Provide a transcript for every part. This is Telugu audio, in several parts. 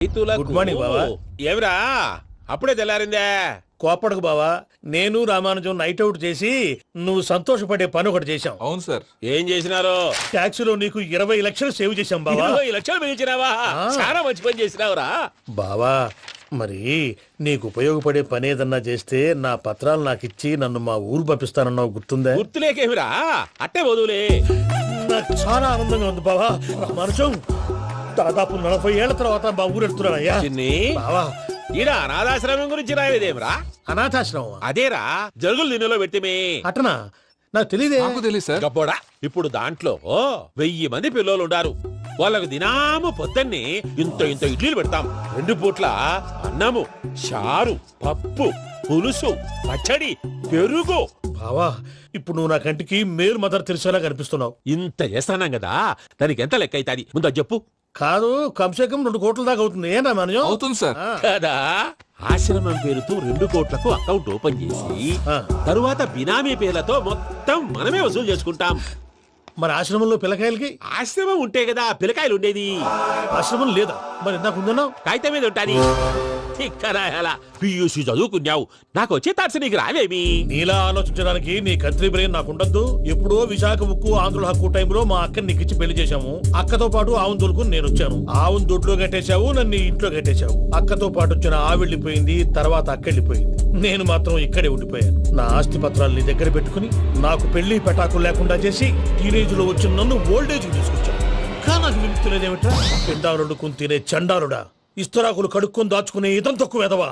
గుడ్ మార్నింగ్ బావా. ఏమిరా అప్పుడే తెల్లారిందే? కోపడకు బావా, నేను రామానుజం నైట్ అవుట్ చేసి నువ్వు సంతోషపడే పని ఒకటి చేశాం. అవును సార్. ఏం చేసినారు? ట్యాక్సీలో నీకు 20 లక్షలు సేవ్ చేశాం బావా. 20 లక్షలు మిగిల్చినావా? చాలా మంచి పని చేసినావురా బావా. మరి నీకు ఉపయోగపడే పని ఏదన్నా చేస్తే నా పత్రాలు నాకిచ్చి నన్ను మా ఊరు పంపిస్తానన్నావు, గుర్తుందా? గుర్తులేకేమిరా, అట్టే వదులే. నాకు చాలా ఆనందంగా ఉంది బావా. రామానుజం దాదాపు 40 ఏళ్ల తర్వాత మా ఊరు వెళ్తున్నానయ్యా. చిన్ని బావా, ఈడ అనాథాశ్రమం గురించి రాయలేదేమిరా? అనాథాశ్రమం అదేరా జరుగులు దీనిలో పెట్టిమే. అటనా? నాకు తెలియదే. నాకు తెలియదు సార్. గబ్బోడా, ఇప్పుడు దాంట్లో 1000 మంది పిల్లలు ఉండారు. వాళ్ళకు దినాము పొద్దున్నే ఇంత ఇంత ఇడ్లీలు పెడతాం. 2 పూట్ల అన్నము, చారు, పప్పు, పులుసు, పచ్చడి, పెరుగు. బావా, ఇప్పుడు నువ్వు నా కంటికి మేలు మదర్ తెలిసేలా కనిపిస్తున్నావు. ఇంత చేస్తానం కదా, దానికి ఎంత లెక్క అవుతుంది ముందు అది చెప్పు. కాదు, కంసే కం 2 కోట్ల దాకా అవుతుంది. ఏం రామానుజం? అవుతుంది సార్. కదా, ఆశ్రమం పేరుతో 2 కోట్లకు అకౌంట్ ఓపెన్ చేసి తరువాత బినామీ పేర్లతో మొత్తం మనమే వసూలు చేసుకుంటాం. మరి ఆశ్రమంలో పిల్లకాయలకి? ఆశ్రమం ఉంటే కదా పిల్లకాయలు ఉండేది. ఆశ్రమం లేదా? మరి ఇందాక ఉందన్నావు. కాగితం మీద ఉంటాది. తిక్కరాయాలా, పియూసీ చదువుకున్నావు, నాకు వచ్చే తాట్స్ నీకు రావేమి? నీలా ఆలోచించడానికి నీ కత్రి బ్రెయిన్ నాకు ఉండద్దు. ఎప్పుడో విశాఖ ఉక్కు ఆంధ్రుల హక్కు టైంలో మా అక్కని నీకిచ్చి పెళ్లి చేశాము. అక్కతో పాటు ఆవును దొడుకుని నేను వచ్చాను. ఆవును దొడ్లో కట్టేశావు, నన్ను ఇంట్లో కట్టేశావు. అక్కతో పాటు వచ్చిన ఆవిళ్ళిపోయింది, తర్వాత అక్కెళ్ళిపోయింది. నేను మాత్రం ఇక్కడే ఉండిపోయాను. నా ఆస్తి పత్రాలు నీ దగ్గర పెట్టుకుని నాకు పెళ్లి పెటాకులు లేకుండా చేసి టీనేజ్ లో వచ్చిన నన్ను ఓల్డేజ్ తీసుకొచ్చాను. కానీ నాకు విముక్తులేదేమిట్రా? పిండారుడుకుని తినే చండారుడా, ఇస్తరాకులు కడుక్కొని దాచుకునే ఇతం తక్కువ ఎదవా,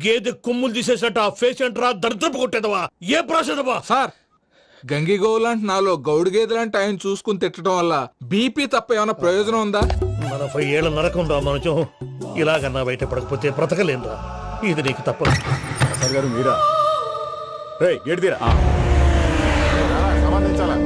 గేదె కొమ్ములు తీసేసట ఆ పేషెంట్ రా దరిద్రపు కొట్టేదవా, ఏ ప్రాసెదవా? సార్, గంగిగోవు లాంటి నాలో గౌడు గేదె లాంటి ఆయన చూసుకుని తిట్టడం వల్ల బీపీ తప్ప ఏమైనా ప్రయోజనం ఉందా? 40 ఏళ్ల నరకం రా మనచం. ఇలాగన్నా బయటపడకపోతే బ్రతకలేనురా. ఇది నీకు తప్పదు. గారు మీరా? గేట్ తీరా. సంబంధించాలా?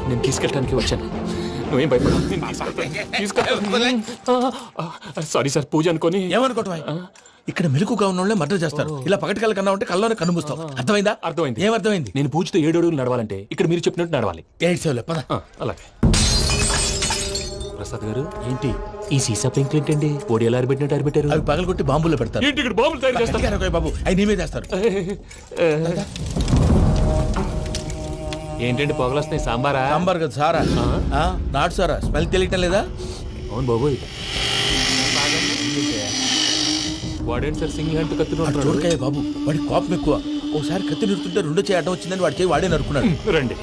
నేను తీసుకెళ్ళడానికి వచ్చాను, నువ్వేం భయపడ. సారీ సార్, పూజ అనుకోని. ఏమనుకోవటం? ఇక్కడ మెలకుగా ఉన్న వాళ్ళే మర్డర్ చేస్తారు. ఇలా పగటి కళ్ళ కన్నా ఉంటే కళ్ళలోనే కనుమూస్తావు. అర్థమైందా? అర్థమైంది. ఏమర్థమైంది? నేను పూజతో 7 అడుగులు నడవాలంటే ఇక్కడ మీరు చెప్పినట్టు నడవాలి. 8 సేవలే పద. అలాగే. ప్రసాద్ గారు, ఏంటి ఈ సీసా పెంకులు ఏంటండి? ఓడి ఎలా అరబెట్టినట్టు అరబెట్టారు? అవి పగలగొట్టి బాంబులో పెడతారు. ఏంటి ఇక్కడ బాంబులు తయారు చేస్తారు? గట్టిగా అరవై బాబు, అవి నీవే చేస్తారు. ఏంటండి పొగలొస్తాయి? సాంబారా? సాంబార్ కదా సారా. నాటు సారా. స్మెల్ తెలియటం లేదా? అవును బాబోయ్. వాడేంటి సార్ సింగిల్ హ్యాండ్ కత్తిని? చూడకాయ బాబు, వాడి కోపం ఎక్కువ. ఓసారి కత్తి నిరుతుంటే 2 చేయి అడ్డం వచ్చిందని వాడి చేయి వాడే నరుకున్నాడు. రండి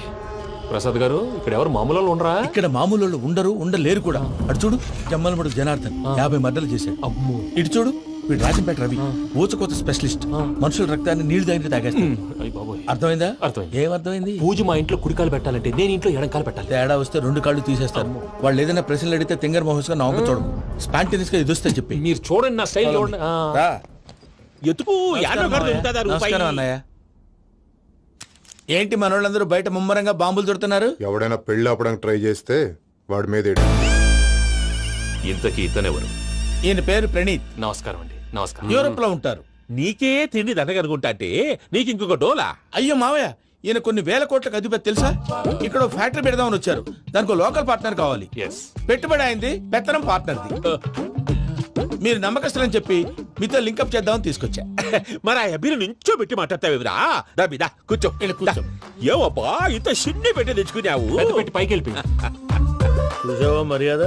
ప్రసాద్ గారు, ఇక్కడ ఎవరు మామూలు వాళ్ళు ఉండరా? ఇక్కడ మామూలు వాళ్ళు ఉండరు, ఉండలేరు కూడా. అటు చూడు, జమ్మలమడు జనార్దన్ 50 మర్డర్లు చేశాడు. అమ్మో. ఇటు చూడు, వీడు రాజంపేట రవి ఊచకోత స్పెషలిస్ట్. మనుషుల రక్తాన్ని నీళ్లు దగ్గర తాగేస్తాడు. అర్థమైందా? అర్థమైంది. ఏమర్థమైంది? పూజ మా ఇంట్లో కుడికాలు పెట్టాలంటే నేను ఇంట్లో ఎడంకాలు పెట్టాలి. తేడా వస్తే 2 కాళ్ళు తీసేస్తారు. వాళ్ళు ఏదైనా ప్రశ్నలు అడిగితే తింగర్ మహోస్ గా నవ్వు చూడకు. స్పాంటినియస్ గా ఎదుస్తా చెప్పి. మీరు చూడండి నా స్టైల్. ఎతుకు నమస్కారం అన్నయ్య. ఏంటి మనోళ్ళందరూ బయట ముమ్మరంగా బాంబులు చుడుతున్నారు? ఎవడైనా పెళ్లి ఆపడానికి ట్రై చేస్తే వాడి మీద ఇంతకీ ఇతనెవరు? ఈయన పేరు ప్రణీత్. నమస్కారం అండి. నమస్కారం. యూరోప్ లో ఉంటారు. నీకే తిండి దండగనుకుంటా అంటే నీకు ఇంకొక డోలా? అయ్యో మావయ్య, ఈయన కొన్ని వేల కోట్లకు అధిపతి తెలుసా? ఇక్కడ ఫ్యాక్టరీ పెడదామని వచ్చారు. దానికి లోకల్ పార్ట్నర్ కావాలి. పెట్టుబడి అయింది, పెత్తనం పార్ట్నర్ది. మీరు నమ్మకస్తులని చెప్పి మీతో లింకప్ చేద్దామని తీసుకొచ్చా. మరి ఆ అబ్బిని నుంచో పెట్టి మాట్లాడతావురా? దాబిదా కూర్చో. కూర్చో. ఏవబ్బా ఇంత సిన్ని పెట్టి తెచ్చుకున్నావు? పెట్టి పైకి వెళ్ళి. చూసావా మర్యాద,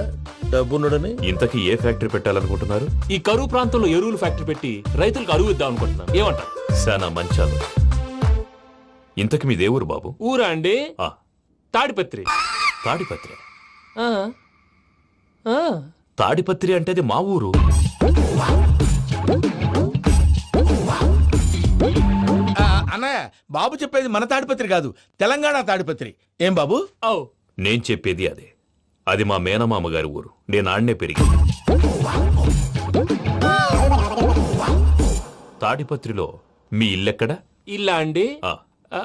డబ్బున్నడని. ఇంతకీ ఏ ఫ్యాక్టరీ పెట్టాలనుకుంటున్నారు? ఈ కరువు ప్రాంతంలో ఎరువులు ఫ్యాక్టరీ పెట్టి రైతులకు అరువు ఇద్దాం అనుకుంటున్నాను. ఏమంటారు? శానా మంచాలు. ఇంతకి మీ దేవురు బాబు? ఊరా అండి? తాడిపత్రి. తాడిపత్రి? తాడిపత్రి అంటే అది మా ఊరు. అన్నయ్య, బాబు చెప్పేది మన తాడిపత్రి కాదు, తెలంగాణ తాడిపత్రి. ఏం బాబు? నేను చెప్పేది అదే. అది మా మేనమామ గారి ఊరు. నేను ఆడనే పెరిగింది. తాడిపత్రిలో మీ ఇల్లెక్కడ? ఇల్లా అండి ఆ, ఆ,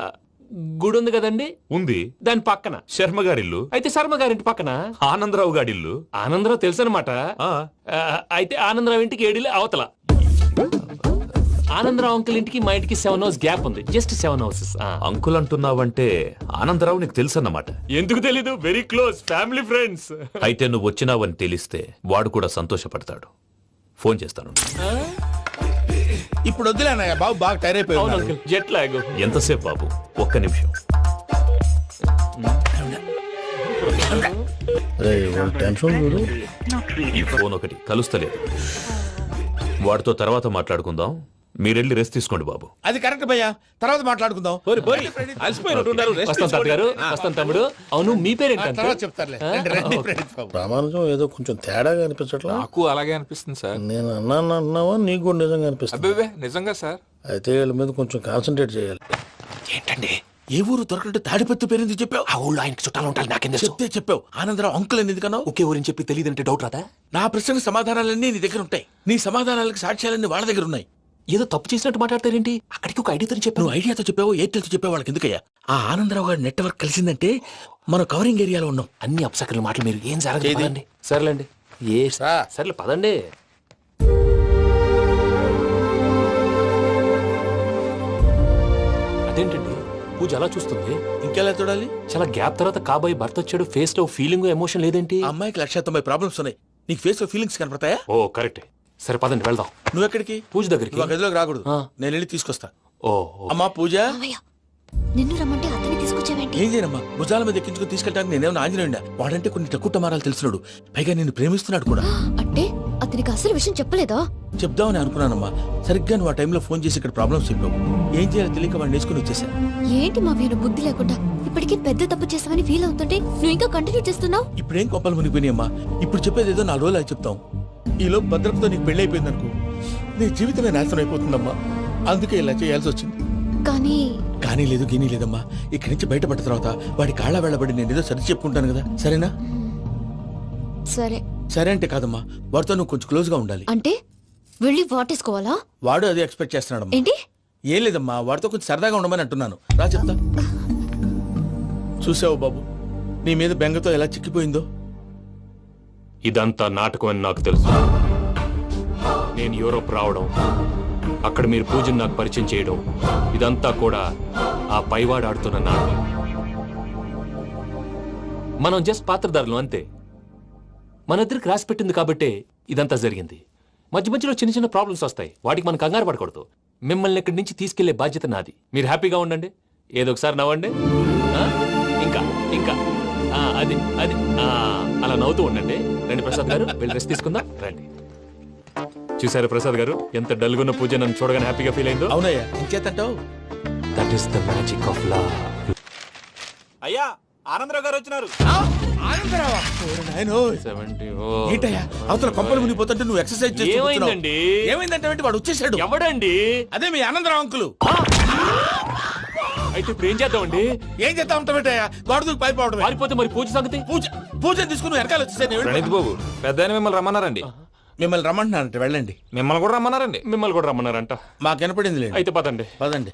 గుడి ఉంది కదండి ఉంది. దాని పక్కన. శర్మ గారిల్లు. అయితే శర్మ గారింటి పక్కన ఆనందరావు గారిల్లు. ఆనందరావు తెలుసు అనమాట. ఆ, అయితే ఆనందరావు ఇంటికి 7 అవతల. ఆనందరావు అంకుల్ ఇంటికి మా ఇంటికి 7 హౌస్ గ్యాప్ ఉంది. Just 7 houses. అంకుల్ అంటున్నావంటే ఆనందరావు నీకు తెలుసన్నమాట. ఎందుకు తెలీదు? Very close family friends. అయితే నువ్వు వచ్చినావని తెలిస్తే వాడు కూడా సంతోషపడతాడు. ఫోన్ చేస్తాను. ఇప్పుడు వద్దులే అన్నయ్య, బాబు బాగా టైర్ అయిపోయి అవును ఉన్నాడు. Uncle, jet lag. ఎంతసేపు బాబు? ఒక్క నిమిషం. ఈ ఫోన్ ఒకటి కలుస్తలేదు. వాడితో తర్వాత మాట్లాడుకుందాం. మీరెళ్ళి రెస్ట్ తీసుకోండి బాబు. అది కరెక్ట్ భయ్యా, తర్వాత మాట్లాడుకుందాం. అలసిపోయినట్టున్నారు, rest వస్తాం తాత గారు, వస్తాం తమ్ముడు. అవును, మీ పేరేంటి తర్వాత అంకుల్? చెప్తారులే. రండి, రండి, ప్రణీత్ బాబు. ప్రామాణికం ఏదో కొంచెం తేడాగా అనిపించట్లా. నాకు అలాగే అనిపిస్తుంది సార్. నేను అన్నావా నీకు కూడా నిజంగా అనిపిస్తుంది. అబ్బే నిజంగా సార్. అయితే వీళ్ళ మీద కొంచెం కాన్సన్ట్రేట్ చేయాలి. ఏంటండి ఏ ఊరు దొరకట్టు తాడిపత్రి పేరు ఎందుకు చెప్పావు? ఆ ఊళ్ళో ఆయనకి చుట్టాలు ఉంటారు, నాకేం తెలుసు? చెప్తే చెప్పావు. ఆనందరావు అంకుల్ అని ఎందుకన్నావు? ఒకే ఊరిని చెప్పి తెలియదంటే డౌట్ రాదా? నా ప్రశ్నకు సమాధానాలన్నీ నీ దగ్గర ఉంటాయి. నీ సమాధానాలకు సాక్ష్యాలన్నీ వాళ్ళ దగ్గర ఉన్నాయి. ఏదో తప్పు చేసినట్టు మాట్లాడతారేంటి? అక్కడికి ఒక ఐడియాతో చెప్పాను. నువ్వు ఐడియాతో చెప్పావు, ఎయిర్టెల్తో చెప్పావు, వాళ్ళకి ఎందుకయ్యా? ఆ ఆనందరావు గారి నెట్వర్క్ కలిసిందంటే మనం కవరింగ్ ఏరియాలో ఉన్నాం. అన్ని అప్సకర్ల మాటలు మీరు ఏం జరగదు. ఏది? పదండి. సర్లేండి. సర్లే పదండి. అదేంటండి పూజ అలా చూస్తుంది? ఇంకెలా చూడాలి? చాలా గ్యాప్ తర్వాత కాబోయే భర్త వచ్చాడు, ఫేస్ లో ఫీలింగ్ ఎమోషన్ లేదేంటి? ఆ అమ్మాయికి 190 ప్రాబ్లమ్స్ ఉన్నాయి. నీకు ఫేస్ లో ఫీలింగ్స్ కనపడతాయా? ఓ కరెక్ట్. సరే పదండి వెళ్దాం. నువ్వు ఎక్కడికి? పూజ దగ్గరికి. నువ్వు ఆ గదిలోకి రాకూడదు. ఆ. నేను వెళ్ళి తీసుకొస్తా. ఓ అమ్మా పూజ, మావయ్య, నిన్ను రమ్మంటే అతన్ని తీసుకొచ్చావేంటి? ఏం చేయనమ్మా? భుజాల మీద ఎక్కించుకుని తీసుకెళ్ళడానికి నేనేమన్నా ఆంజనేయుడా? వాడంటే కొన్ని తక్కువ టమారాలు తెలిసినాడు, పైగా నిన్ను ప్రేమిస్తున్నాడు కూడా. అంటే అతనికి అసలు విషయం చెప్పలేదా? చెప్దామని అనుకున్నానమ్మా. సరిగ్గా నువ్వు ఆ టైంలో ఫోన్ చేసి ఇక్కడ ప్రాబ్లమ్స్ చెప్పావు. ఏం చేయాలో తెలియక వాడిని నేర్చుకుని వచ్చేసా. ఏంటి మావయ్య నువ్వు బుద్ధి లేకుండా? ఇప్పటికే పెద్ద తప్పు చేసావని ఫీల్ అవుతుంటే నువ్వు ఇంకా కంటిన్యూ చేస్తున్నావు. ఇప్పుడేం కొప్పలు మునిగిపోయినాయమ్మా. ఇప్పుడు చెప్పేది ఏదో 4 రోజులు చెప్తాం. ఈలో భద్రతతో నీకు పెళ్లి అయిపోయింది అనుకో, నీ జీవితమే నాశనం అయిపోతుందమ్మా. అందుకే ఇలా చేయాల్సి వచ్చింది. కానీ లేదు గీనీ లేదమ్మా. ఇక్కడి నుంచి బయటపడ్డ తర్వాత వాడి కాళ్ళ వెళ్ళబడి నేను ఏదో సరి చెప్పుకుంటాను కదా, సరేనా? సరే. సరే అంటే కాదమ్మా, వాడితో నువ్వు కొంచెం క్లోజ్ గా ఉండాలి. అంటే వెళ్ళి వాటేసుకోవాలా? వాడు అదే ఎక్స్పెక్ట్ చేస్తున్నాడమ్మా. ఏంటి? ఏం లేదమ్మా, వాడితో కొంచెం సరదాగా ఉండమని అంటున్నాను. రా చెప్తా. చూసావు బాబు, నీ మీద బెంగతో ఎలా చిక్కిపోయిందో. ఇదంతా నాటకం అని నాకు తెలుసు. నేను యూరోప్ రావడం, అక్కడ మీరు పూజను నాకు పరిచయం చేయడం, ఇదంతా కూడా ఆ పైవాడు ఆడుతున్న నాటకం. మనం జస్ట్ పాత్రధారులు అంతే. మన ఇద్దరికి రాసి పెట్టింది కాబట్టే ఇదంతా జరిగింది. మధ్య మధ్యలో చిన్న చిన్న ప్రాబ్లమ్స్ వస్తాయి, వాటికి మనం కంగారు పడకూడదు. మిమ్మల్ని ఇక్కడి నుంచి తీసుకెళ్లే బాధ్యత నాది. మీరు హ్యాపీగా ఉండండి, ఏదో ఒకసారి నవ్వండి. ఆ? ఇంకా ఇంకా అది అది అలా నవ్వుతూ ఉండండి. రండి ప్రసాద్ గారు, వెళ్ళి రెస్ట్ తీసుకుందాం. రండి. చూసారు ప్రసాద్ గారు, ఎంత డల్గున్న పూజ నన్ను చూడగానే హ్యాపీగా ఫీల్ అయిందో. అవునయ్యా, ఇంకేతంటావు? That is the magic of love. అయ్యా ఆనందరావు గారు వచ్చినారు. ఆనందరావా? ఓరి నాయనో. 70. ఏంటయ్యా అవతల కొంపలు మునిగిపోతుంటే నువ్వు ఎక్సర్సైజ్ చేస్తూ కూర్చున్నావు. ఏమైందండి? ఏమైందంటే వాడు వచ్చేసాడు. ఎవడండి? అదే మీ ఆనందరావు అంకులు. అయితే ఇప్పుడు ఏం చేద్దామండి? ఏం చేస్తా ఉంటావేటయ్యా? గొడవకు పైపోవడం. పారిపోతే మరి పూజ సంగతి? పూజ తీసుకుని వెనకాల వచ్చేసాను. ప్రణీత్ బాబు, పెద్ద మిమ్మల్ని రమ్మన్నారండి. మిమ్మల్ని రమ్మంటున్నానంట, వెళ్ళండి. మిమ్మల్ని కూడా రమ్మన్నారండి. మిమ్మల్ని కూడా రమ్మన్నారంట. మాకు వినపడింది లేదు. అయితే పదండి. పదండి.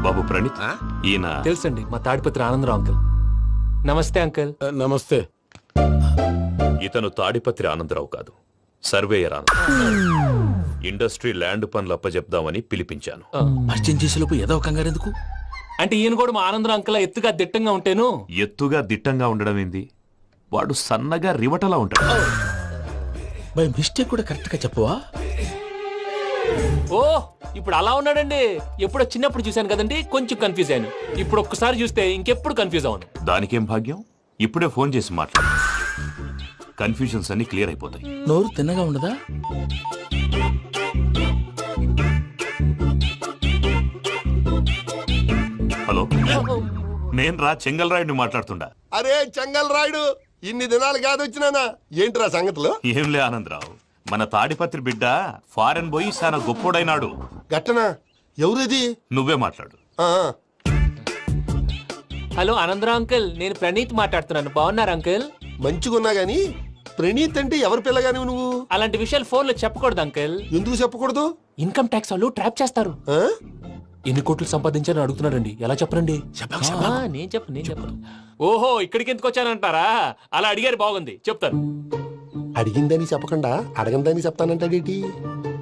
బాబు ప్రణీత్, ఈయన తెలుసండి, మా తాడిపత్రి ఆనందరావు అంకుల్. నమస్తే అంకుల్. నమస్తే. ఇతను తాడిపత్రి ఆనందరావు కాదు, సర్వేయర్ ఆనందరావు. ఇండస్ట్రీ ల్యాండ్ పనులు అప్పజెప్దామని పిలిపించాను. పరిచయం చేసేలోపు ఏదో కంగారు ఎందుకు? అంటే ఈయన కూడా మా ఆనందరావు అంకుల్ ఎత్తుగా దిట్టంగా ఉంటాను. ఎత్తుగా దిట్టంగా ఉండడం ఏంది? వాడు సన్నగా రివటలా ఉంటాడు. బై మిస్టేక్ కూడా కరెక్ట్ గా చెప్పవా? ఓ ఇప్పుడు అలా ఉన్నాడండి. ఎప్పుడో చిన్నప్పుడు చూశాను కదండి, కొంచెం కన్ఫ్యూజ్ అయ్యాను. ఇప్పుడు ఒక్కసారి చూస్తే ఇంకెప్పుడు కన్ఫ్యూజ్ అవును. దానికేం భాగ్యం, ఇప్పుడే ఫోన్ చేసి మాట్లాడు. కన్ఫ్యూజన్స్ అన్ని క్లియర్ అయిపోతాయి. నోరు తిన్నగా ఉండదా? హలో, నేను రా చెంగల్రాయుడిని మాట్లాడుతుండా. అరే చెంగల్ రాయుడు, ఇన్ని దినాలు కాదు వచ్చినానా? ఏంట్రా సంగతులు? ఏంలే ఆనందరావు, మన తాడిపత్రి బిడ్డ ఫారెన్ పోయి చాలా గొప్పోడైనాడు. గట్టనా? ఎవరిది? నువ్వే మాట్లాడు. ఆ, హలో ఆనందరావు అంకుల్, నేను ప్రణీత్ మాట్లాడుతున్నాను. బాగున్నారు అంకుల్? మంచిగున్నా గాని ప్రణీత్ అంటే ఎవరి పిల్లగాని నువ్వు? అలాంటి విషయాలు ఫోన్ లో చెప్పకూడదు అంకుల్. ఎందుకు చెప్పకూడదు? ఇన్కమ్ ట్యాక్స్ వాళ్ళు ట్రాప్ చేస్తారు. ఆ? ఎన్ని కోట్లు సంపాదించాలని అడుగుతున్నాడండి, ఎలా చెప్పరండి? నేను చెప్పను. ఓహో, ఇక్కడికి ఎందుకు వచ్చానంటారా? అలా అడిగారు, బాగుంది, చెప్తాను. అడిగిందని చెప్పకుండా అడగందని చెప్తానంటాడేటి?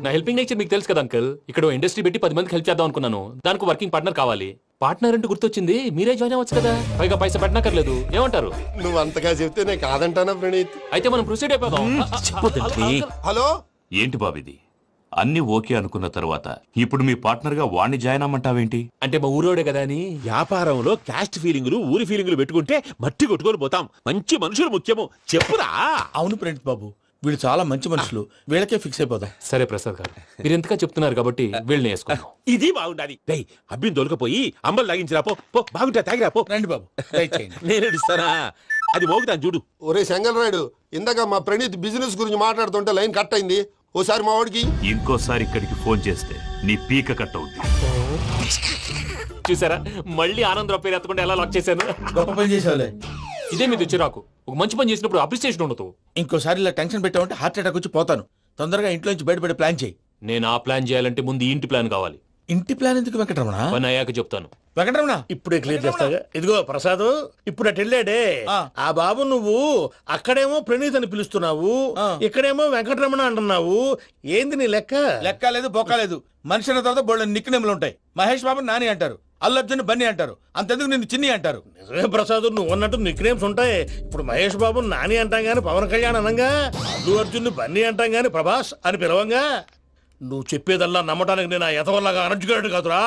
నా హెల్పింగ్ నేచర్ మీకు తెలుసు కదా అంకుల్. ఇక్కడ ఇండస్ట్రీ పెట్టి 10 మందికి హెల్ప్ చేద్దాం అనుకున్నాను. దానికి వర్కింగ్ పార్ట్నర్ కావాలి. పార్ట్నర్ అంటే గుర్తొచ్చింది, మీరే జాయిన్ అవ్వచ్చు కదా, పైగా పైసా పెట్టనక్కర్లేదు. ఏమంటారు? నువ్వు అంతగా చెప్తే నేను కాదంటానా ప్రణీత్? అయితే మనం ప్రొసీడ్ అయిపోదాం. హలో, ఏంటి బాబిది? అన్ని ఓకే అనుకున్న తర్వాత ఇప్పుడు మీ పార్ట్నర్ గా వాణ్ణి జాయిన్ అమ్మంటావేంటి? అంటే మా ఊరోడే కదా అని. వ్యాపారంలో క్యాస్ట్ ఫీలింగులు ఊరి ఫీలింగులు పెట్టుకుంటే మట్టి కొట్టుకొని పోతాం. మంచి మనుషులు ముఖ్యము, చెప్పురా. అవును ప్రణీత్ బాబు, వీళ్ళు చాలా మంచి మనుషులు, వీళ్ళకే ఫిక్స్ అయిపోదాం. సరే ప్రసాద్ గారు, మీరు ఎంతగా చెప్తున్నారు కాబట్టి వీళ్ళని వేసుకున్నాం. ఇది బాగుండాలి. డై అబ్బిని దొలకపోయి అంబలు లాగించిరా పో. పో బాగుంటా, తాగిరా పో. రండి బాబు, దయచేయండి. నేను ఇస్తానా? అది మోగుతాను చూడు. ఒరే చెంగల్ రాయుడు, ఇందాక మా ప్రణీత్ బిజినెస్ గురించి మాట్లాడుతుంటే లైన్ కట్ అయింది. ఓసారి మా వాడికి ఇంకోసారి ఇక్కడికి ఫోన్ చేస్తే నీ పీక కట్ అవుద్ది. చూసారా, మళ్ళీ ఆనందరావు పేరు ఎత్తకుండా ఎలా లాక్ చేశాను. గొప్ప పని చేసేవాళ్ళే. ఇదే మీద చిరాకు. ఒక మంచి పని చేసినప్పుడు అప్రిసియేషన్ ఉండదు. ఇంకోసారి ఇలా టెన్షన్ పెట్టామంటే హార్ట్ అటాక్ వచ్చి పోతాను. తొందరగా ఇంట్లో నుంచి బయటపడే ప్లాన్ చేయి. నేను ఆ ప్లాన్ చేయాలంటే ముందు ఈ ఇంటి ప్లాన్ కావాలి. ఇంటి ప్లాన్ ఎందుకు వెంకటరమణ? పని అయ్యాక చెప్తాను. వెంకటరమణ, ఇప్పుడే క్లియర్ చేస్తాగా. ఇదిగో ప్రసాద్, ఇప్పుడు అటు వెళ్ళాడే ఆ. ఆ బాబు, నువ్వు అక్కడేమో ప్రణీత్ అని పిలుస్తున్నావు, ఆ. ఇక్కడేమో వెంకటరమణ అంటున్నావు. ఏంది నీ లెక్క? లెక్క లేదు, బొక్క లేదు. మనిషి అన్న తర్వాత బోళ్ళ నిక్నెములు ఉంటాయి. మహేష్ బాబు నాని అంటారు, అల్లు అర్జున్ బన్నీ అంటారు, అంతెందుకు నిన్ను చిన్ని అంటారు. నిజమే ప్రసాద్, నువ్వు అన్నట్టు నిక్నేమ్స్ ఉంటాయి. ఇప్పుడు మహేష్ బాబు నాని అంటాం గాని పవన్ కళ్యాణ్ అనంగా, అల్లు అర్జున్ బన్నీ అంటాం గాని ప్రభాస్ అని పిలవంగా. నువ్వు చెప్పేదల్లా నమ్మటానికి నేను ఎతవల్లాగా అనర్జుకేటెడ్ కాదురా.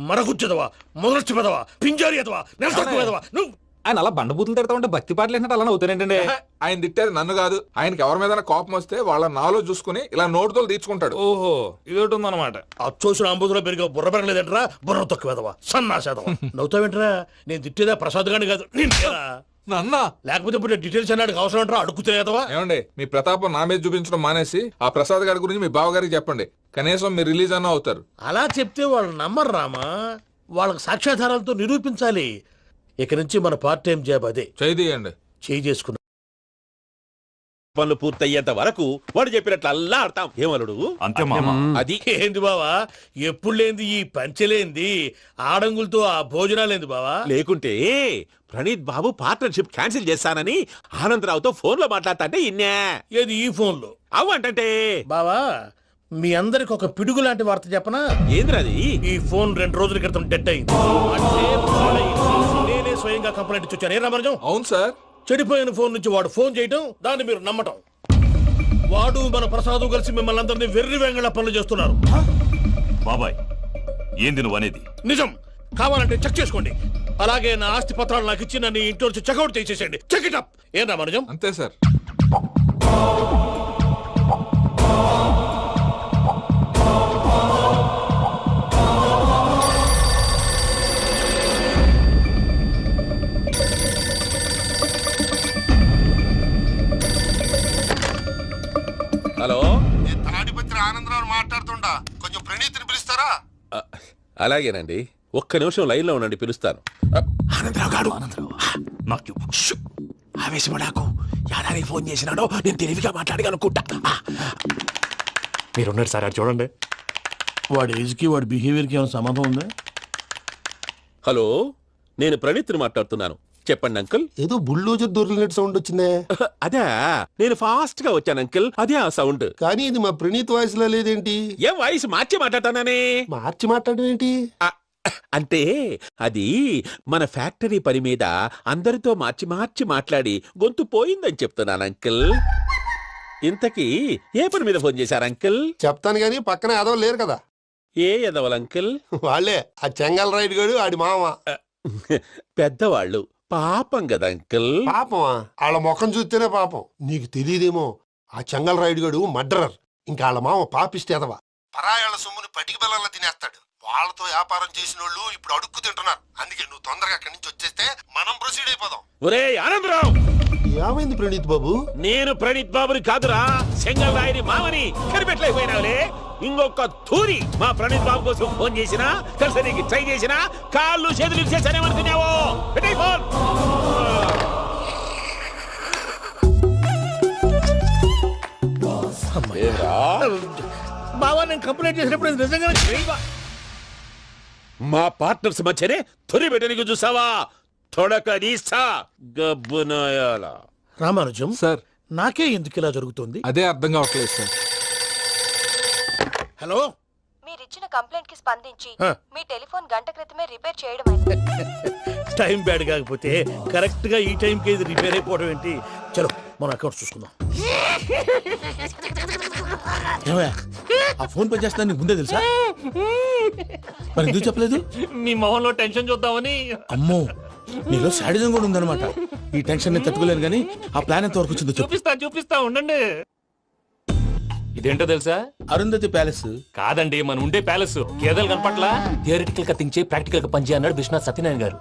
మరగుచ్చదవా, మొదలచ్చి పెదవా, పింజారి ఎదవా, నెలసొక్కు పెదవా నువ్వు. ఆయన అలా బండబూతులు తిడతా ఉంటే భక్తి పాటలు ఏంటంటే అలా అవుతానంటే. ఆయన తిట్టేది నన్ను కాదు, ఆయనకి ఎవరి మీద కోపం వస్తే వాళ్ళ నాలో చూసుకుని ఇలా నోటుతో తీర్చుకుంటాడు. ఓహో, ఇదొకటి ఉందన్నమాట. అచ్చోసిన అంబుధులో పెరిగే బుర్ర పెరగలేదంటరా, బుర్ర తొక్కు వెదవా, సన్నాసేదవా. నవ్వుతావేంట్రా? నేను తిట్టేదా ప్రసాద్ గాని కాదు, నిన్నేరా. నన్నా? లేకపోతే ఇప్పుడు డీటెయిల్స్ అన్నాడు అవసరం అంటారా? అడుగుతాయేదవా. ఏమండి, మీ ప్రతాపం నా మీద చూపించడం మానేసి ఆ ప్రసాద్ గారి గురించి మీ బావగారికి చెప్పండి. కనీసం మీరు రిలీజ్ అన్న అవుతారు. అలా చెప్తే వాళ్ళు నమ్మరు రామా. వాళ్ళకి సాక్ష్యాధారాలతో నిరూపించాలి. ఇక నుంచి మన పార్ట్ టైం జాబ్ అదే. చేయండి. చేయి చేసుకున్నా పనులు పూర్తయ్యేంత వరకు వాడు చెప్పినట్లు అల్లా ఆడతాం. ఏమలుడు అంతే మామ. అది ఏంది బావా, ఎప్పుడు లేంది ఈ పంచలేంది, ఆడంగులతో ఆ భోజనాలేంది బావా? లేకుంటే ప్రణీత్ బాబు పార్ట్నర్షిప్ క్యాన్సిల్ చేస్తానని ఆనందరావుతో ఫోన్ లో మాట్లాడతాంటే ఇన్నే. ఏది ఈ ఫోన్ లో? అవు అంటే బావా, మీ అందరికి ఒక పిడుగు లాంటి వార్త చెప్పనా? ఏంద్రది? ఈ ఫోన్ 2 రోజుల క్రితం డెడ్ అయింది. అంటే పాడైంది. నేనే స్వయంగా కంప్లైంట్ ఇచ్చి వచ్చాను. ఏ రామరాజం? అవును సార్. చెడిపోయిన ఫోన్ నుంచి వాడు ఫోన్ చేయటం, దాన్ని మీరు నమ్మటం. వాడు మన ప్రసాదు కలిసి మిమ్మల్ని అందరినీ వెర్రి వెంగళ పనులు చేస్తున్నారు. బాబాయ్, ఏంది నువ్వు అనేది? నిజం. కావాలంటే చెక్ చేసుకోండి. అలాగే నా ఆస్తి పత్రాలు నాకు ఇచ్చి నన్ను ఇంట్లో నుంచి చెక్అౌట్ చేసేసండి. Check it up. ఏం రామరాజం? అంతే సార్. హలో, నేను తాడిపత్రి ఆనందరావు మాట్లాడుతుండా, కొంచెం ప్రణీత్ని పిలుస్తారా? అలాగేనండి. ఒక్క నిమిషం లైన్ లో ఉండండి, పిలుస్తాను. ఆనందరావు గాడు. నాకు ఆవేశపడాకు. యాదాని ఫోన్ చేసినాడో నేను తెలివిగా మాట్లాడగలనుకుంటా. మీరున్నారు సార్, అది చూడండి. వాడి ఏజ్కి వాడి బిహేవియర్కి ఏమైనా సంబంధం ఉందా? హలో, నేను ప్రణీత్ని మాట్లాడుతున్నాను. చెప్పండి అంకుల్. ఏదో బుల్డోజర్ దొరికినట్టు సౌండ్ వచ్చిందే. అదే, నేను ఫాస్ట్ గా వచ్చాను అంకుల్, అదే ఆ సౌండ్. కానీ ఇది మా ప్రణీత్ వాయిస్ లో లేదేంటి? ఏ వాయిస్ మార్చి మాట్లాడతాననే? మార్చి మాట్లాడడం ఏంటి? అంటే అది మన ఫ్యాక్టరీ పని మీద అందరితో మార్చి మార్చి మాట్లాడి గొంతు పోయిందని చెప్తున్నాను అంకుల్. ఇంతకీ ఏ పని మీద ఫోన్ చేశారు అంకుల్? చెప్తాను గానీ పక్కన ఏదో లేరు కదా. ఏ ఎదవలు అంకుల్? వాళ్ళే ఆ చెంగల్ రైడ్ గడు ఆడి మామ. పెద్దవాళ్ళు, పాపం కదా అంకుల్. పాపమా? వాళ్ళ ముఖం చూస్తేనే పాపం. నీకు తెలియదేమో, ఆ చెంగల్ రైడ్ గడు మర్డరర్. ఇంకా వాళ్ళ మామ పాపిస్తేదవా. పరాయాళ్ళ సొమ్ముని పటికి బెల్లంలో తినేస్తాడు. వాళ్ళతో వ్యాపారం చేసిన వాళ్ళు ఇప్పుడు అడుక్కు తింటున్నారు. అందుకే నువ్వు తొందరగా అక్కడి నుంచి వచ్చేస్తే మనం ప్రొసీడ్ అయిపోదాం. ఒరే ఆనందరావు, ఏమైంది ప్రణీత్ బాబు? నేను ప్రణీత్ బాబుని కాదురా, సెంగల్ రాయని మామని. కనిపెట్టలేకపోయినావులే. ఇంకొక తూరి మా ప్రణీత్ బాబు కోసం ఫోన్ చేసినా, కలిసి నీకు ట్రై చేసినా కాళ్ళు చేతులు చేశానేమనుకున్నావో. పెట్టేయ్ ఫోన్. ఏరా? బావా నేను కంప్లైంట్ చేసినప్పుడు ఇది నిజంగానే చేయవా? మా పార్ట్నర్స్ మధ్యనే తొలి పెట్టడానికి చూసావా? తొడక నీస్తా గబ్బునాయాల. రామానుజం సార్ నాకే ఎందుకు ఇలా జరుగుతుంది? అదే అర్థం కావట్లేదు సార్. హలో, మీరిచ్చిన కంప్లైంట్ కి స్పందించి ఆ. మీ టెలిఫోన్ గంట క్రితమే రిపేర్ చేయడం అయింది. టైం బ్యాడ్ కాకపోతే కరెక్ట్ గా ఈ టైం కి ఇది రిపేర్ అయిపోవడం ఏంటి? చలో మన అకౌంట్ చూసుకుందాం. ఏమయ్యా, ఆ ఫోన్ పని చేస్తున్నా నీకు ముందే తెలుసా? మరి ఎందుకు చెప్పలేదు? మీ మొహంలో టెన్షన్ చూద్దామని. అమ్మో, నీలో శాడిజం కూడా ఉందన్నమాట. ఈ టెన్షన్ నేను తట్టుకోలేను కానీ ఆ ప్లాన్ ఎంత వరకు వచ్చిందో చెప్పు. చూపిస్తా ఉండండి. ఇదేంటో తెలుసా? అరుంధతి ప్యాలెస్. కాదండి, మన ఉండే ప్యాలెస్. గేదెలు కనపట్లా? థియరిటికల్ గా థింక్ చేయి, ప్రాక్టికల్ గా పనిచేయి అన్నాడు విశ్వనాథ్ సత్యనారాయణ గారు.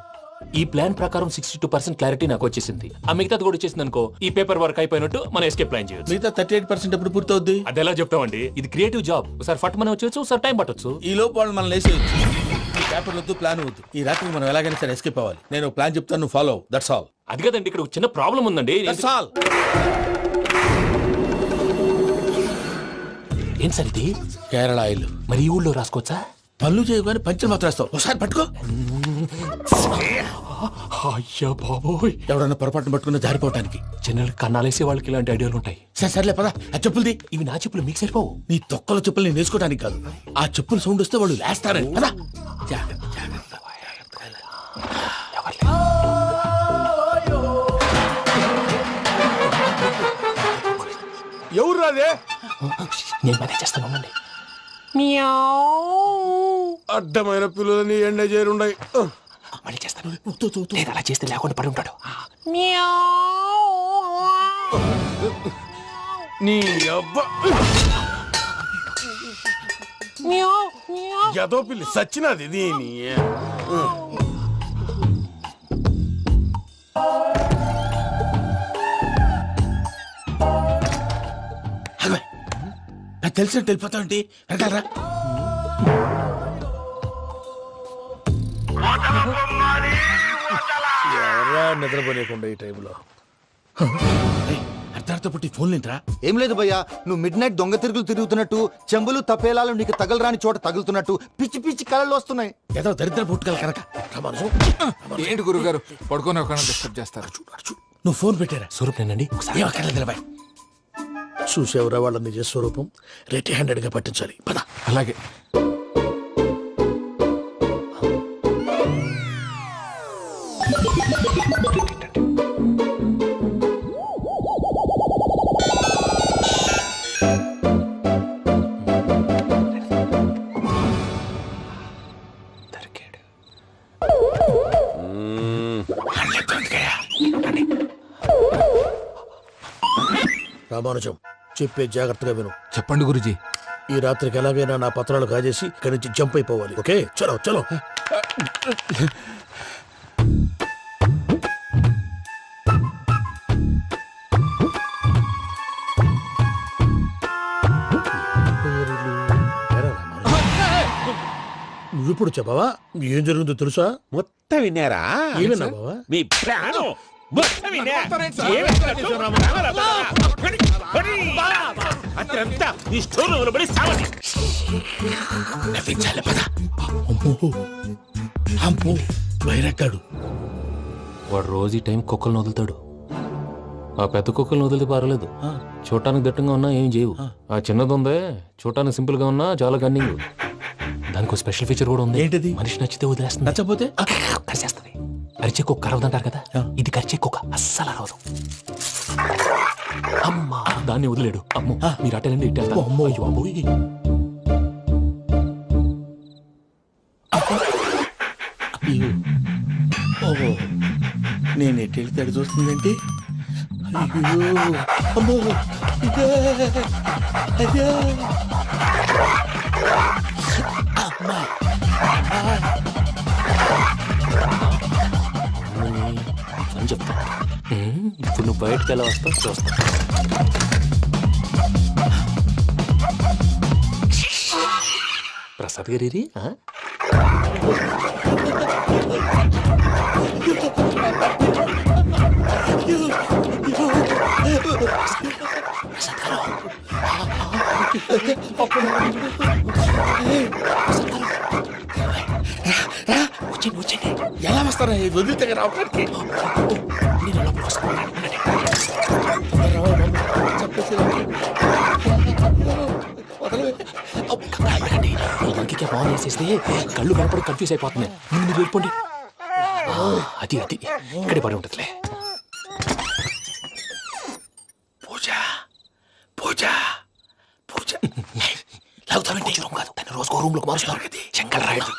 ఈ ప్లాన్ ప్రకారం 62% క్లారిటీ నాకు వచ్చేసింది. ఆ మిగతాది కూడా వచ్చేసింది అనుకో, ఈ పేపర్ వర్క్ అయిపోయినట్టు మనం ఎస్కేప్ ప్లాన్ చేయొచ్చు. మిగతా 38% ఎప్పుడు పూర్తవుద్ది? అది ఎలా చెప్తామండి? ఇది క్రియేటివ్ జాబ్. ఒకసారి ఫట్ మనం వచ్చేచ్చు, ఒకసారి టైం పట్టొచ్చు. ఈ లోపు వాళ్ళు మనం లేసేయచ్చు. ఈ పేపర్ వద్దు, ప్లాన్ వద్దు. ఈ రాత్రికి మనం ఎలాగైనా సరే ఎస్కేప్ అవ్వాలి. నేను ప్లాన్ చెప్తాను, నువ్వు ఫాలో. That's all. అది కదండి, ఇక్కడ ఒక చిన్న ప్రాబ్లం ఉందండి. That's all. ఏం సార్ ఇది? కేరళ ఆయిల్. మరి ఈ ఊళ్ళో రాసుకోవచ్చా? పనులు చేయగానే పంచర్ మాత్రం వేస్తావు. ఒకసారి పట్టుకో. అయ్యా బాబోయ్, ఎవడన్నా పొరపాటున పట్టుకున్న జారిపోవటానికి. జనరల్ కన్నాలేసే వాళ్ళకి ఇలాంటి ఐడియాలు ఉంటాయి. సర్లే పదా, ఆ చెప్పులది. ఇవి నా చెప్పులు మీకు సరిపోవు. నీ తొక్కల చెప్పులు నేను వేసుకోవడానికి కాదు, ఆ చెప్పులు సౌండ్ వస్తే వాళ్ళు లేస్తారని. పదా. ఎవరు రాదే? నేను మేనేజ్ చేస్తాను, ఉండండి. అడ్డమైన పిల్లలని ఎండ చేరుండయి. మళ్ళీ చేస్తాను. నేను అలా చేస్తే లేకుండా పడి ఉంటాడు. నీ అబ్బా ఎదో పిల్లి సచ్చినది దీని. నాకు తెలిసినట్టు వెళ్ళిపోతావంటి. వెనకాలరా. ఎవరా నిద్రపోలేకుండా ఈ టైంలో? అర్ధార్థ పుట్టి ఫోన్ లేంట్రా. ఏం లేదు భయ్యా, నువ్వు మిడ్ నైట్ దొంగ తిరుగులు తిరుగుతున్నట్టు, చెంబులు తపేలాలు నీకు తగలరాని చోట తగులుతున్నట్టు పిచ్చి పిచ్చి కళలు వస్తున్నాయి. ఏదో దరిద్ర పుట్టుకల కనుక. ఏంటి గురుగారు పడుకొని ఒక డిస్టర్బ్ చేస్తారు? నువ్వు ఫోన్ పెట్టారా? స్వరూప్ నేనండి. ఏం అక్కర్లేదు నిలబాయ్. చూసేవరా వాళ్ళ నిజ స్వరూపం? రెట్టి హ్యాండెడ్ గా పట్టించాలి. పద. అలాగే. రామానుజం, చెప్పే జాగ్రత్తగా విను. చెప్పండి గురుజీ. ఈ రాత్రికి ఎలాగైనా నా పత్రాలు కాజేసి ఇక్కడి నుంచి జంప్ అయిపోవాలి. ఓకే, చలో చలో. నువ్విప్పుడు చెప్పవా ఏం జరుగుతుందో తెలుసా? మొత్తం విన్నారా? ఏమన్నా బావా? మీ ప్రాణం మొత్తం విన్నా. అత్యంతా ఈ స్టోర్ రూమ్ లో పడి సావండి. నవ్వించాలి. పద. అమ్మో అమ్మో, బైరక్కాడు. వాడు రోజు ఈ టైం కుక్కలను వదులుతాడు. ఆ పెద్ద కుక్కలను వదిలితే పర్వాలేదు, చూడటానికి దట్టంగా ఉన్నా ఏం చేయవు. ఆ చిన్నది ఉందే, చూడటానికి సింపుల్ గా ఉన్నా చాలా కన్నింగ్. దానికి స్పెషల్ ఫీచర్ కూడా ఉంది. ఏంటిది? మనిషి నచ్చితే వదిలేస్తుంది, నచ్చపోతే కరిచేస్తుంది. అరిచే కుక్క అరవదంటారు కదా, ఇది కరిచే కుక్క అస్సలు అరవదు. అమ్మా, దాన్ని వదిలేడు. అమ్మో, మీరు అటెండి ఇట్టే. అమ్మో అయ్యో అమ్మోయ్. ఓహో, నేను ఎటు వెళ్తే అటు చూస్తుందేంటి? అయ్యో అమ్మో, ఇదే అదే. అమ్మా అని చెప్తా. ఇప్పుడు నువ్వు బయటకు ఎలా వస్తావు చూస్తా. ప్రసాద్ గారి ఎలా వస్తారా వదిలితే రావడానికి ఇంకే ఫోన్ వేసేస్తే కళ్ళు కనపడి కన్ఫ్యూజ్ అయిపోతుంది. ముందు మీరు వెళ్ళిపోండి. అది అది ఇక్కడే పడి ఉంటుందిలే. పూజ పూజ పూజ లాగుతామంటే రూమ్ కాదు, తను రోజుకో రూమ్ లోకి మారుస్తున్నారు కదా. చెంగల్ రాయుడు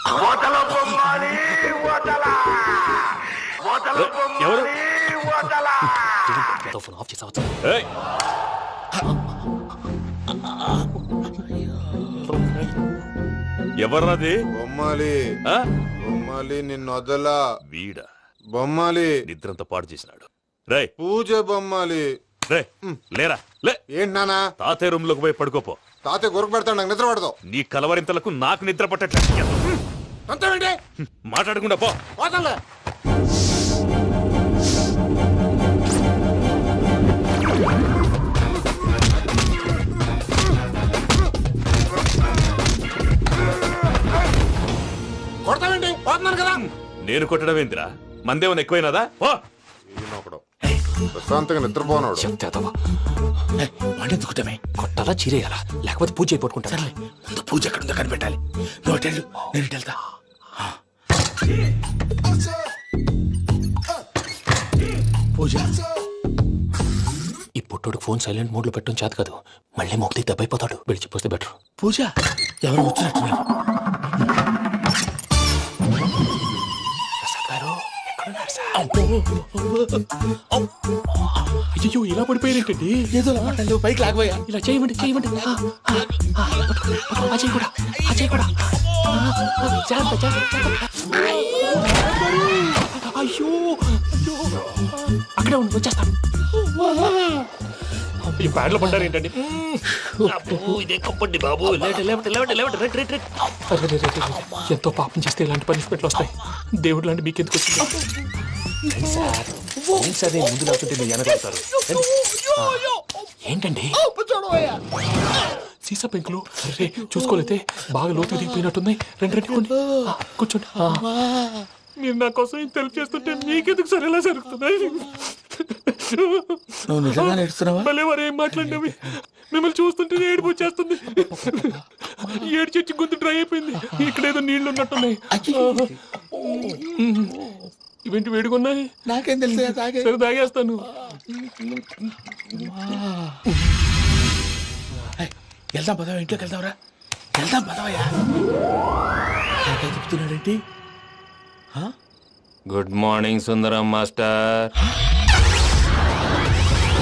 ఎవరు ఫోన్ ఆఫ్ చేసావచ్చు. ఎవర్రాది? బొమ్మాలి బొమ్మాలి నిన్ను వదలా. వీడ బొమ్మాలి నిద్రంతా పాడు చేసినాడు. రే పూజ బొమ్మాలి. రే లేరా లే. ఏంటి నానా? తాతయ్య రూమ్ లోకి పోయి పడుకోపో. తాతయ్య గురకు పెడతాడు, నాకు నిద్ర పడతావు. నీ కలవరింతలకు నాకు నిద్ర పట్టట్లేదు. అంతేంటి మాట్లాడకుండా పో. పోతాలే. కొడతామండి, పోతున్నాను కదా. నేను కొట్టడం ఏంటిరా? మందేమన్నా ఎక్కువైనదా? పో. ఈయనొకడు ప్రశాంతంగా నిద్రపోనాడు. చెప్తావా వాడెందుకుంటామే? కొట్టాలా చీరేయాలా లేకపోతే పూజ అయిపోట్టుకుంటా. ముందు పూజ ఎక్కడుందో కనిపెట్టాలి. నువ్వు వెళ్ళు, నేను ఇటు వెళ్తా. పూజ ఈ పుట్టోడు ఫోన్ సైలెంట్ మోడ్ లో పెట్టడం చేత కాదు. మళ్ళీ మొక్కి దెబ్బైపోతాడు. వెళ్ళి చెప్పొస్తే బెటర్. పూజ ఎవరు వచ్చినట్టున్నారు. అయ్యో ఇలా పడిపోయారేంటండి? ఏదో పైకి లాగబోయా. ఇలా చేయమండి చేయమండి. అజయ్ కూడా అజయ్ కూడా జాగ్రత్త జాగ్రత్త. అయ్యో అక్కడే ఉండి వచ్చేస్తాను. ఈ బ్యాడ్లో పడ్డారు ఏంటండి? ఇదే కప్పండి బాబు. ఎంతో పాపం చేస్తే ఇలాంటి పనిష్మెంట్లు వస్తాయి. దేవుడు లాంటి మీకెందుకు వచ్చింది సార్? నేను ముందు లేకుంటే మీరు వెనకాడతారు. ఏంటండి సీసా పెంకులు? అరే చూసుకోలేతే బాగా లోతు దిగిపోయినట్టున్నాయి. రెండు రెండు కూర్చోండి. మీరు నా కోసం ఇంత హెల్ప్ చేస్తుంటే మీకెందుకు సరే ఎలా జరుగుతున్నాయి? నువ్వు నిజంగా నేర్చుతున్నావా? మళ్ళీ వారు ఏం మాట్లాడినవి మిమ్మల్ని చూస్తుంటే ఏడుపు వచ్చేస్తుంది. ఏడు చచ్చి గొంతు డ్రై అయిపోయింది. ఇక్కడ ఏదో నీళ్లు ఉన్నట్టున్నాయి. ఇవేంటి వేడుకున్నాయి? నాకేం తెలుసు. సరే తాగేస్తాను. వెళ్దాం పదవా, ఇంట్లోకి వెళ్దాంరా. వెళ్దాం పదవయ్యా. నాకే చెప్తున్నాడేంటి? గుడ్ మార్నింగ్ సుందరం మాస్టర్.